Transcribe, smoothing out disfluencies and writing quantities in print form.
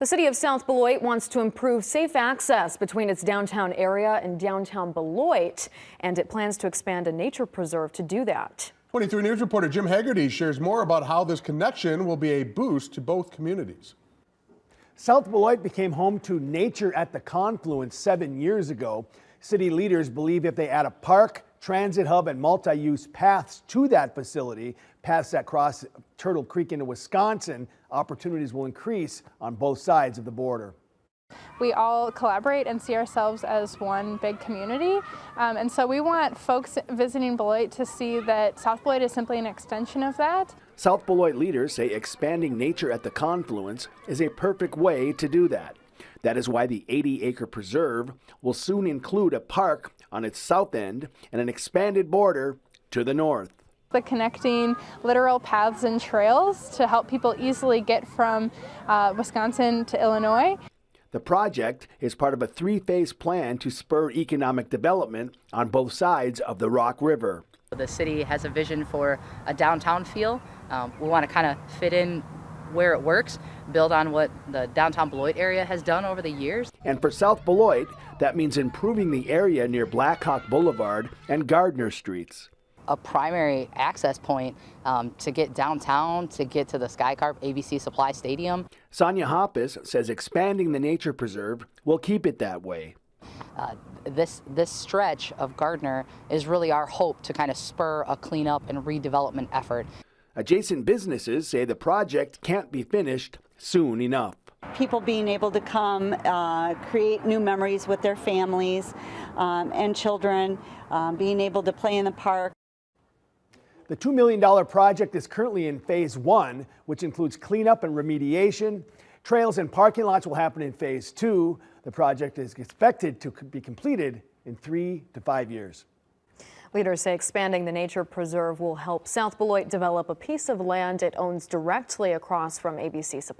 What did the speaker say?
The city of South Beloit wants to improve safe access between its downtown area and downtown Beloit, and it plans to expand a nature preserve to do that. 23 News reporter Jim Haggerty shares more about how this connection will be a boost to both communities. South Beloit became home to Nature at the Confluence 7 years ago. City leaders believe if they add a park, transit hub, and multi-use paths to that facility, paths that cross Turtle Creek into Wisconsin, opportunities will increase on both sides of the border. We all collaborate and see ourselves as one big community, and so we want folks visiting Beloit to see that South Beloit is simply an extension of that. South Beloit leaders say expanding Nature at the Confluence is a perfect way to do that. That is why the 80-acre preserve will soon include a park on its south end and an expanded border to the north. The connecting literal paths and trails to help people easily get from Wisconsin to Illinois. The project is part of a three-phase plan to spur economic development on both sides of the Rock River. The city has a vision for a downtown feel. We want to kind of fit in where it works, build on what the downtown Beloit area has done over the years. And for South Beloit, that means improving the area near Blackhawk Boulevard and Gardner Streets. A primary access point to get downtown, to get to the SkyCarp ABC Supply Stadium. Sonia Hoppus says expanding the nature preserve will keep it that way. This stretch of Gardner is really our hope to kind of spur a cleanup and redevelopment effort. Adjacent businesses say the project can't be finished soon enough. People being able to come create new memories with their families and children, being able to play in the park. The $2 million project is currently in phase 1, which includes cleanup and remediation. Trails and parking lots will happen in phase 2. The project is expected to be completed in 3 to 5 years. Leaders say expanding the nature preserve will help South Beloit develop a piece of land it owns directly across from ABC Supply.